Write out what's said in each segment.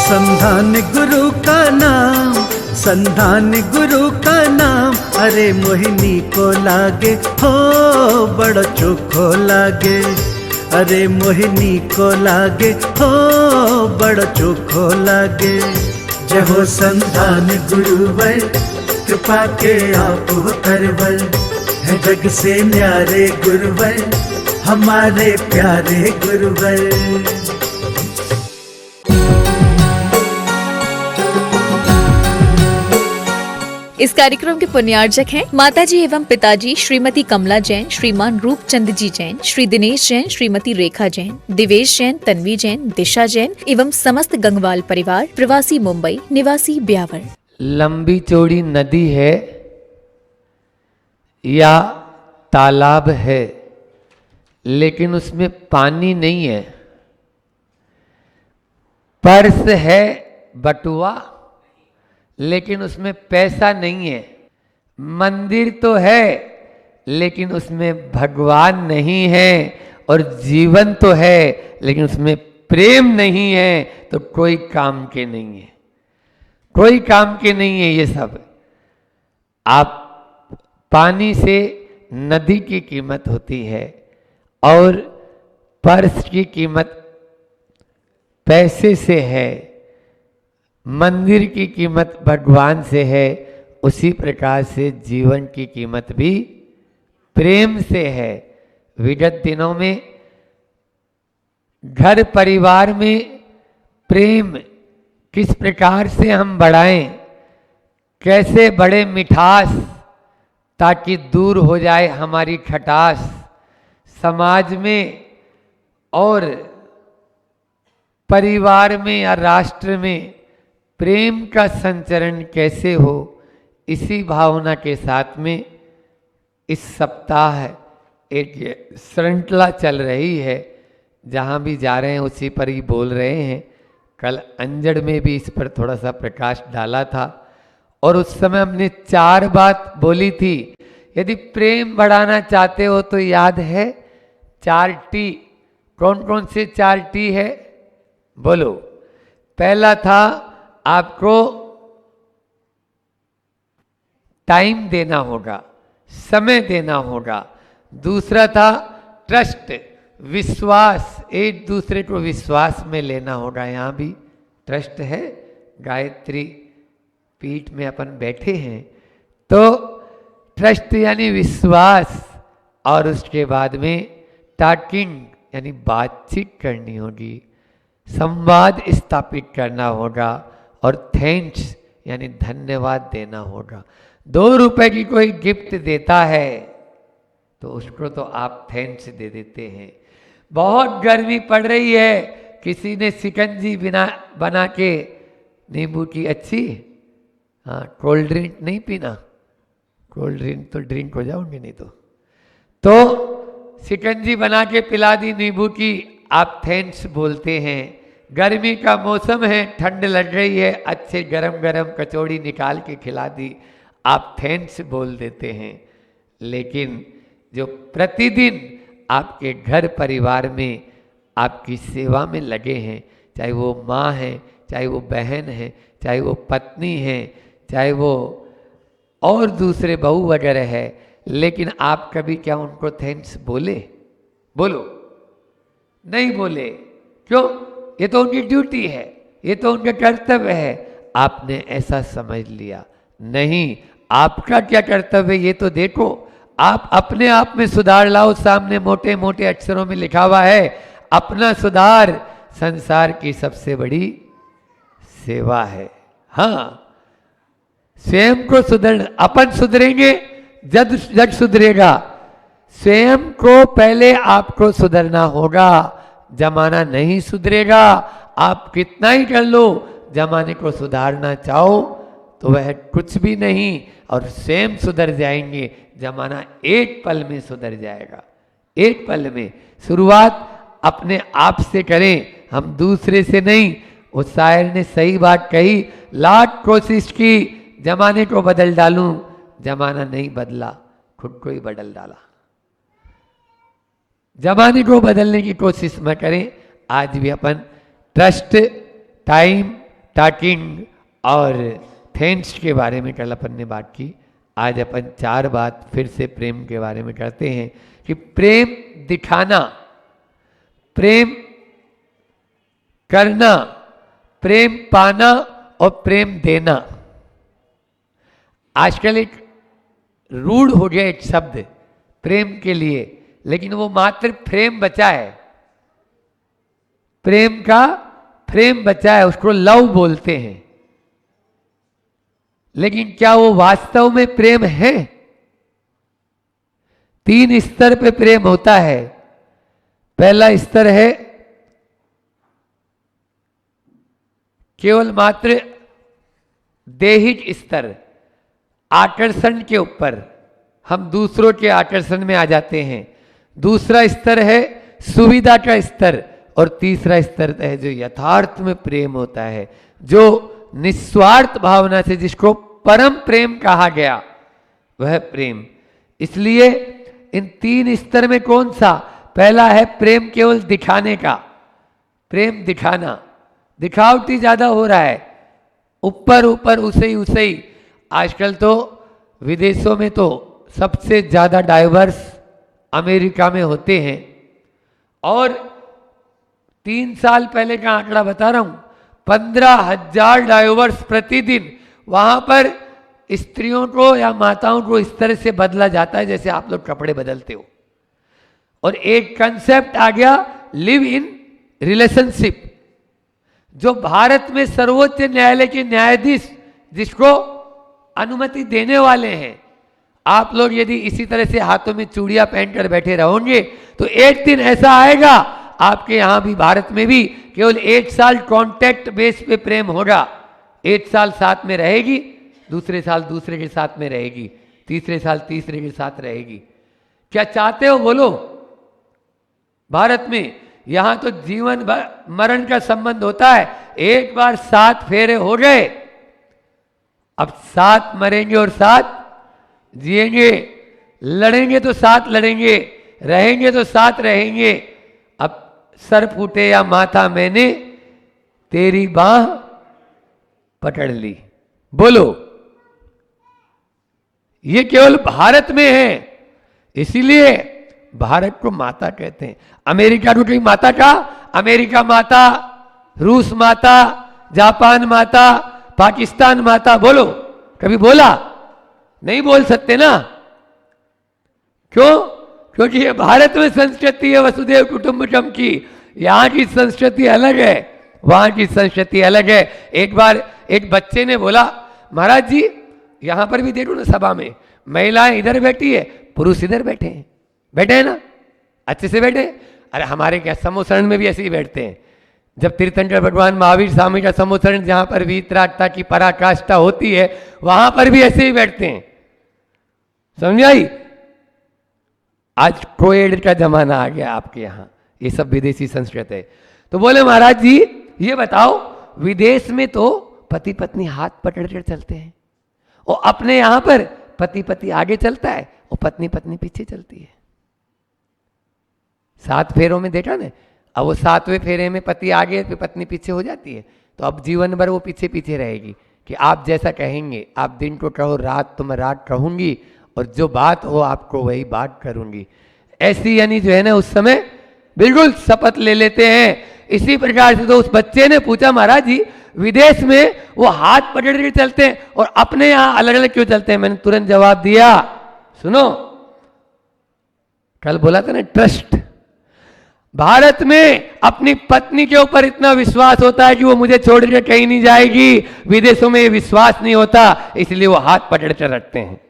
संधान गुरु का नाम, संधान गुरु का नाम, अरे मोहिनी को लागे हो बड़ा चोखो लागे, अरे मोहिनी को लागे हो बड़ा चोखो लागे। जय हो संधान गुरुवर, कृपा के आप हो करवर, है जग से न्यारे गुरुवर, हमारे प्यारे गुरुवर। इस कार्यक्रम के पुण्यार्जक हैं माताजी एवं पिताजी श्रीमती कमला जैन, श्रीमान रूपचंद जी जैन, श्री दिनेश जैन, श्रीमती रेखा जैन, दिवेश जैन, तन्वी जैन, दिशा जैन एवं समस्त गंगवाल परिवार, प्रवासी मुंबई, निवासी ब्यावर। लंबी चौड़ी नदी है या तालाब है, लेकिन उसमें पानी नहीं है। पर्स है बटुआ, लेकिन उसमें पैसा नहीं है। मंदिर तो है, लेकिन उसमें भगवान नहीं है। और जीवन तो है, लेकिन उसमें प्रेम नहीं है, तो कोई काम के नहीं है, कोई काम के नहीं है ये सब। आप पानी से नदी की कीमत होती है और पर्स की कीमत पैसे से है, मंदिर की कीमत भगवान से है, उसी प्रकार से जीवन की कीमत भी प्रेम से है। विगत दिनों में घर परिवार में प्रेम किस प्रकार से हम बढ़ाएं, कैसे बड़े मिठास, ताकि दूर हो जाए हमारी खटास। समाज में और परिवार में या राष्ट्र में प्रेम का संचरण कैसे हो, इसी भावना के साथ में इस सप्ताह एक श्रृंखला चल रही है। जहाँ भी जा रहे हैं उसी पर ही बोल रहे हैं। कल अंजड़ में भी इस पर थोड़ा सा प्रकाश डाला था और उस समय हमने 4 बात बोली थी। यदि प्रेम बढ़ाना चाहते हो तो याद है 4 टी। कौन कौन से 4 टी है बोलो। पहला था आपको टाइम देना होगा, समय देना होगा। दूसरा था ट्रस्ट, विश्वास, एक दूसरे को विश्वास में लेना होगा। यहाँ भी ट्रस्ट है। गायत्री पीठ में अपन बैठे हैं तो ट्रस्ट यानी विश्वास। और उसके बाद में टॉकिंग यानी बातचीत करनी होगी, संवाद स्थापित करना होगा। और थैंक्स यानी धन्यवाद देना होगा। 2 रुपए की कोई गिफ्ट देता है तो उसको तो आप थैंक्स दे देते हैं। बहुत गर्मी पड़ रही है, किसी ने शिकंजी बना के नींबू की अच्छी, हाँ, कोल्ड ड्रिंक नहीं पीना, कोल्ड ड्रिंक तो ड्रिंक हो जाओगे नहीं तो शिकंजी बना के पिला दी नींबू की, आप थैंक्स बोलते हैं। गर्मी का मौसम है, ठंड लग रही है, अच्छे गरम गरम कचौड़ी निकाल के खिला दी, आप थैंक्स बोल देते हैं। लेकिन जो प्रतिदिन आपके घर परिवार में आपकी सेवा में लगे हैं, चाहे वो माँ है, चाहे वो बहन है, चाहे वो पत्नी है, चाहे वो और दूसरे बहू वगैरह है, लेकिन आप कभी क्या उनको थैंक्स बोले? बोलो, नहीं बोले। क्यों? ये तो उनकी ड्यूटी है, ये तो उनका कर्तव्य है। आपने ऐसा समझ लिया। नहीं, आपका क्या कर्तव्य है ये तो देखो। आप अपने आप में सुधार लाओ। सामने मोटे मोटे अक्षरों में लिखा हुआ है, अपना सुधार संसार की सबसे बड़ी सेवा है। हाँ, स्वयं को अपन सुधरेंगे जग सुधरेगा। स्वयं को पहले आपको सुधरना होगा। जमाना नहीं सुधरेगा, आप कितना ही कर लो, जमाने को सुधारना चाहो तो वह कुछ भी नहीं। और स्वयं सुधर जाएंगे, जमाना एक पल में सुधर जाएगा। एक पल में। शुरुआत अपने आप से करें, हम दूसरे से नहीं। उस शायर ने सही बात कही, लाख कोशिश की जमाने को बदल डालूं, जमाना नहीं बदला, खुद को ही बदल डाला। जमाने को बदलने की कोशिश न करें। आज भी अपन ट्रस्ट, टाइम, स्टार्टिंग और थेंस के बारे में कल अपन ने बात की। आज अपन 4 बात फिर से प्रेम के बारे में करते हैं कि प्रेम दिखाना, प्रेम करना, प्रेम पाना और प्रेम देना। आजकल एक रूढ़ हो गया एक शब्द प्रेम के लिए, लेकिन वो मात्र फ्रेम बचा है, प्रेम का फ्रेम बचा है, उसको लव बोलते हैं। लेकिन क्या वो वास्तव में प्रेम है? 3 स्तर पे प्रेम होता है। पहला स्तर है केवल मात्र दैहिक स्तर, आकर्षण के ऊपर, हम दूसरों के आकर्षण में आ जाते हैं। दूसरा स्तर है सुविधा का स्तर, और तीसरा स्तर है जो यथार्थ में प्रेम होता है, जो निस्वार्थ भावना से, जिसको परम प्रेम कहा गया, वह प्रेम। इसलिए इन 3 स्तर में कौन सा? पहला है प्रेम केवल दिखाने का, प्रेम दिखाना, दिखावटी ज्यादा हो रहा है, ऊपर ऊपर उसे ही। आजकल तो विदेशों में तो सबसे ज्यादा डाइवर्स अमेरिका में होते हैं, और 3 साल पहले का आंकड़ा बता रहा हूं, 15,000 डाइवर्स प्रतिदिन वहां पर स्त्रियों को या माताओं को इस तरह से बदला जाता है जैसे आप लोग कपड़े बदलते हो। और एक कंसेप्ट आ गया लिव इन रिलेशनशिप, जो भारत में सर्वोच्च न्यायालय के न्यायाधीश जिसको अनुमति देने वाले हैं। आप लोग यदि इसी तरह से हाथों में चूड़ियां पहनकर बैठे रहोगे तो एक दिन ऐसा आएगा आपके यहां भी, भारत में भी, केवल 1 साल कॉन्टैक्ट बेस पे प्रेम होगा। 1 साल साथ में रहेगी, दूसरे साल दूसरे के साथ में रहेगी, तीसरे साल तीसरे के साथ रहेगी। क्या चाहते हो बोलो? भारत में यहां तो जीवन मरण का संबंध होता है। एक बार 7 फेरे हो गए, अब 7 मरेंगे और 7 जिएंगे, लड़ेंगे तो 7 लड़ेंगे, रहेंगे तो 7 रहेंगे। अब सर फूटे या माथा मैंने, तेरी बाह पकड़ ली। बोलो, ये केवल भारत में है, इसीलिए भारत को माता कहते हैं। अमेरिका को कहीं माता का? अमेरिका माता, रूस माता, जापान माता, पाकिस्तान माता, बोलो कभी बोला? नहीं बोल सकते ना। क्यों? क्योंकि ये भारत में संस्कृति है वसुदेव कुटुंबकम की। यहां की संस्कृति अलग है, वहां की संस्कृति अलग है। एक बार एक बच्चे ने बोला, महाराज जी यहां पर भी देखो ना, सभा में महिलाएं इधर बैठी है, पुरुष इधर बैठे हैं, बैठे हैं ना, अच्छे से बैठे। अरे हमारे क्या समोसरण में भी ऐसे ही बैठते हैं। जब तीर्थंकर भगवान महावीर स्वामी का समोसरण, जहां पर वीतरागता की पराकाष्ठा होती है, वहां पर भी ऐसे ही बैठते हैं। समझ आई? आज कोएड का जमाना आ गया आपके यहां, ये सब विदेशी संस्कृत है। तो बोले महाराज जी ये बताओ, विदेश में तो पति पत्नी हाथ पकड़ कर चलते हैं, और अपने यहां पर पति पति आगे चलता है और पत्नी पत्नी पीछे चलती है। 7 फेरों में देखा ना, अब वो 7वें फेरे में पति आगे फिर पत्नी पीछे हो जाती है। तो अब जीवन भर वो पीछे पीछे रहेगी कि आप जैसा कहेंगे, आप दिन को कहो रात तो मैं रात कहूंगी, और जो बात हो आपको वही बात करूंगी। ऐसी यानी जो है ना, उस समय बिल्कुल शपथ ले लेते हैं। इसी प्रकार से तो उस बच्चे ने पूछा, महाराज जी विदेश में वो हाथ पकड़ के चलते हैं और अपने यहां अलग अलग क्यों चलते हैं? मैंने तुरंत जवाब दिया, सुनो, कल बोला था ना ट्रस्ट। भारत में अपनी पत्नी के ऊपर इतना विश्वास होता है कि वो मुझे छोड़कर कहीं नहीं जाएगी। विदेशों में ये विश्वास नहीं होता, इसलिए वो हाथ पकड़ कर रखते हैं।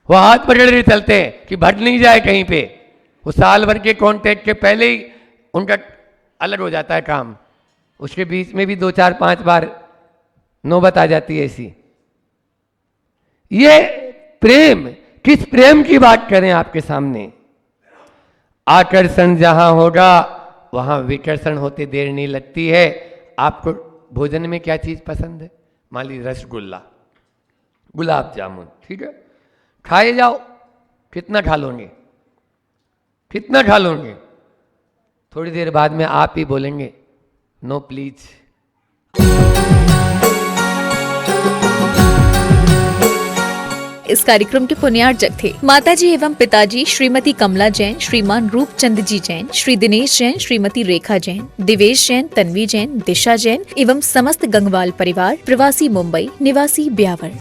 वो हाथ पकड़ के चलते हैं कि भट नहीं जाए कहीं पे। वो साल भर के कॉन्ट्रैक्ट के पहले ही उनका अलग हो जाता है काम, उसके बीच में भी 2 4 5 बार नौबत आ जाती है ऐसी। ये प्रेम, किस प्रेम की बात करें आपके सामने? आकर्षण जहां होगा वहां विकर्षण होते देर नहीं लगती है। आपको भोजन में क्या चीज पसंद है? मान लीजिए रसगुल्ला, गुलाब जामुन, ठीक है, खाए जाओ। कितना खा लोगे? कितना खा लोगे? थोड़ी देर बाद में आप ही बोलेंगे नो प्लीज। इस कार्यक्रम के पुण्यार्चक थे माताजी एवं पिताजी श्रीमती कमला जैन, श्रीमान रूपचंद जी जैन, श्री दिनेश जैन, श्रीमती रेखा जैन, दिवेश जैन, तन्वी जैन, दिशा जैन एवं समस्त गंगवाल परिवार, प्रवासी मुंबई, निवासी ब्यावर।